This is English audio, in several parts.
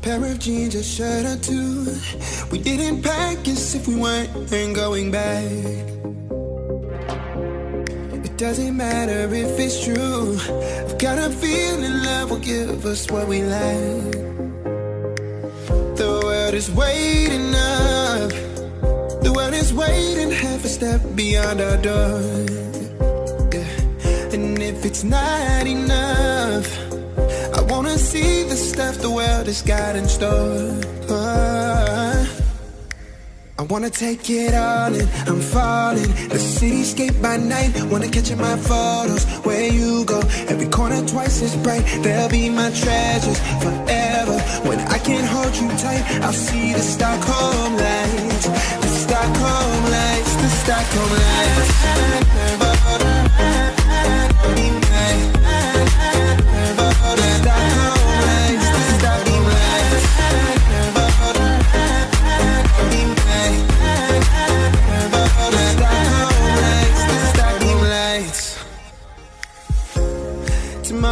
Pair of jeans, a shirt or two. We didn't pack as if we weren't going back. It doesn't matter if it's true. I've got a feeling love will give us what we lack. The world is waiting up. The world is waiting half a step beyond our door. Yeah. And if it's not enough, I wanna see the stuff the world has got in store. I wanna take it all in, I'm falling. The cityscape by night, wanna catch in my photos. Where you go, every corner twice as bright. They'll be my treasures forever. When I can't hold you tight, I'll see the Stockholm lights. The Stockholm lights, the Stockholm lights.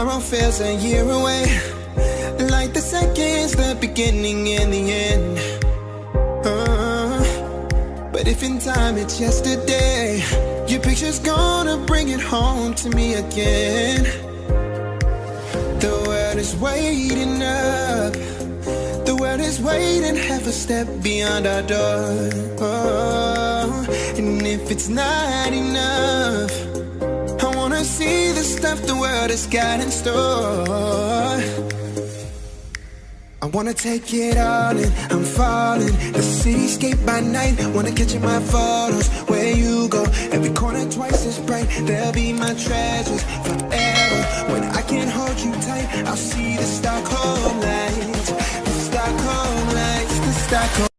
tomorrow feels a year away, like the seconds, the beginning and the end. But if in time it's yesterday, your picture's gonna bring it home to me again. The world is waiting up, the world is waiting half a step beyond our door. And if it's not enough, I wanna see the stuff the world has got in store. I wanna take it all in, I'm falling. The cityscape by night, wanna catch in my photos. Where you go, every corner twice as bright. They'll be my treasures forever. When I can't hold you tight, I'll see the Stockholm lights. The Stockholm lights, the Stockholm.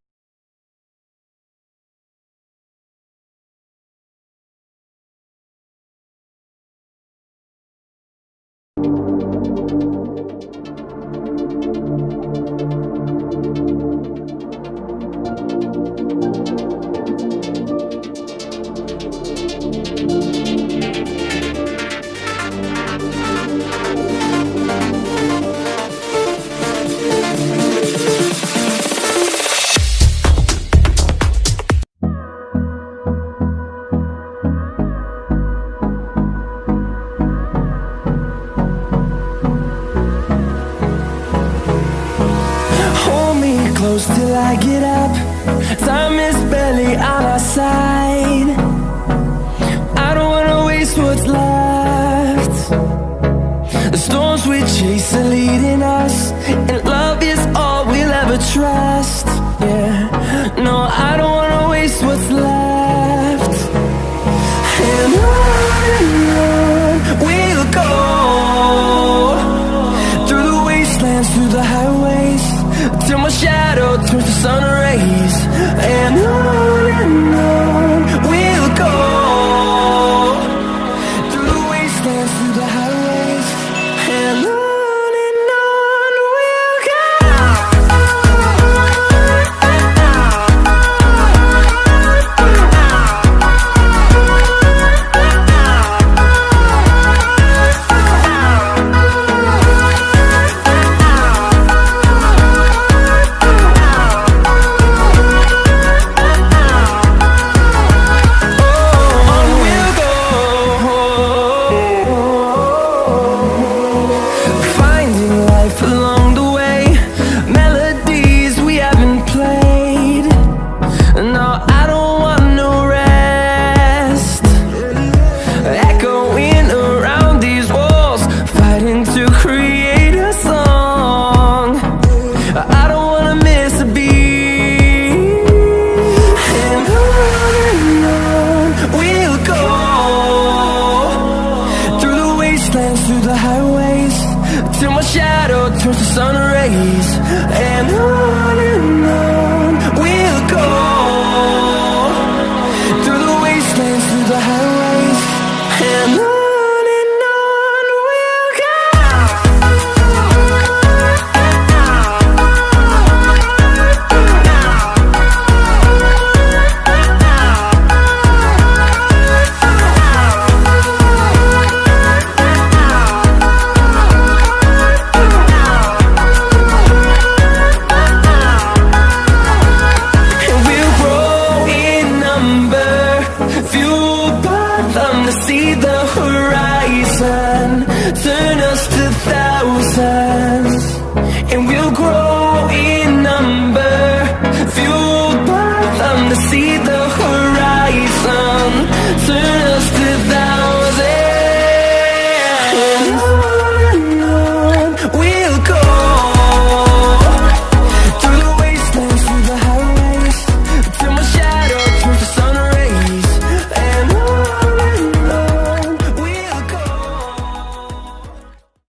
Close till I get up. Time is barely on our side. I don't wanna waste what's left. The storms we chase are leading us, and love is all we'll ever trust. Yeah, no, I don't wanna waste what's left. And on we'll go, through the wastelands, through the highways, till my shadow turns to sun rays. And on we'll go, through the wastelands, through the highways, and on we'll go. Through the highways, till my shadow turns to sun rays. And on we'll go, through the wastelands, through the highways, and on we'll go. See the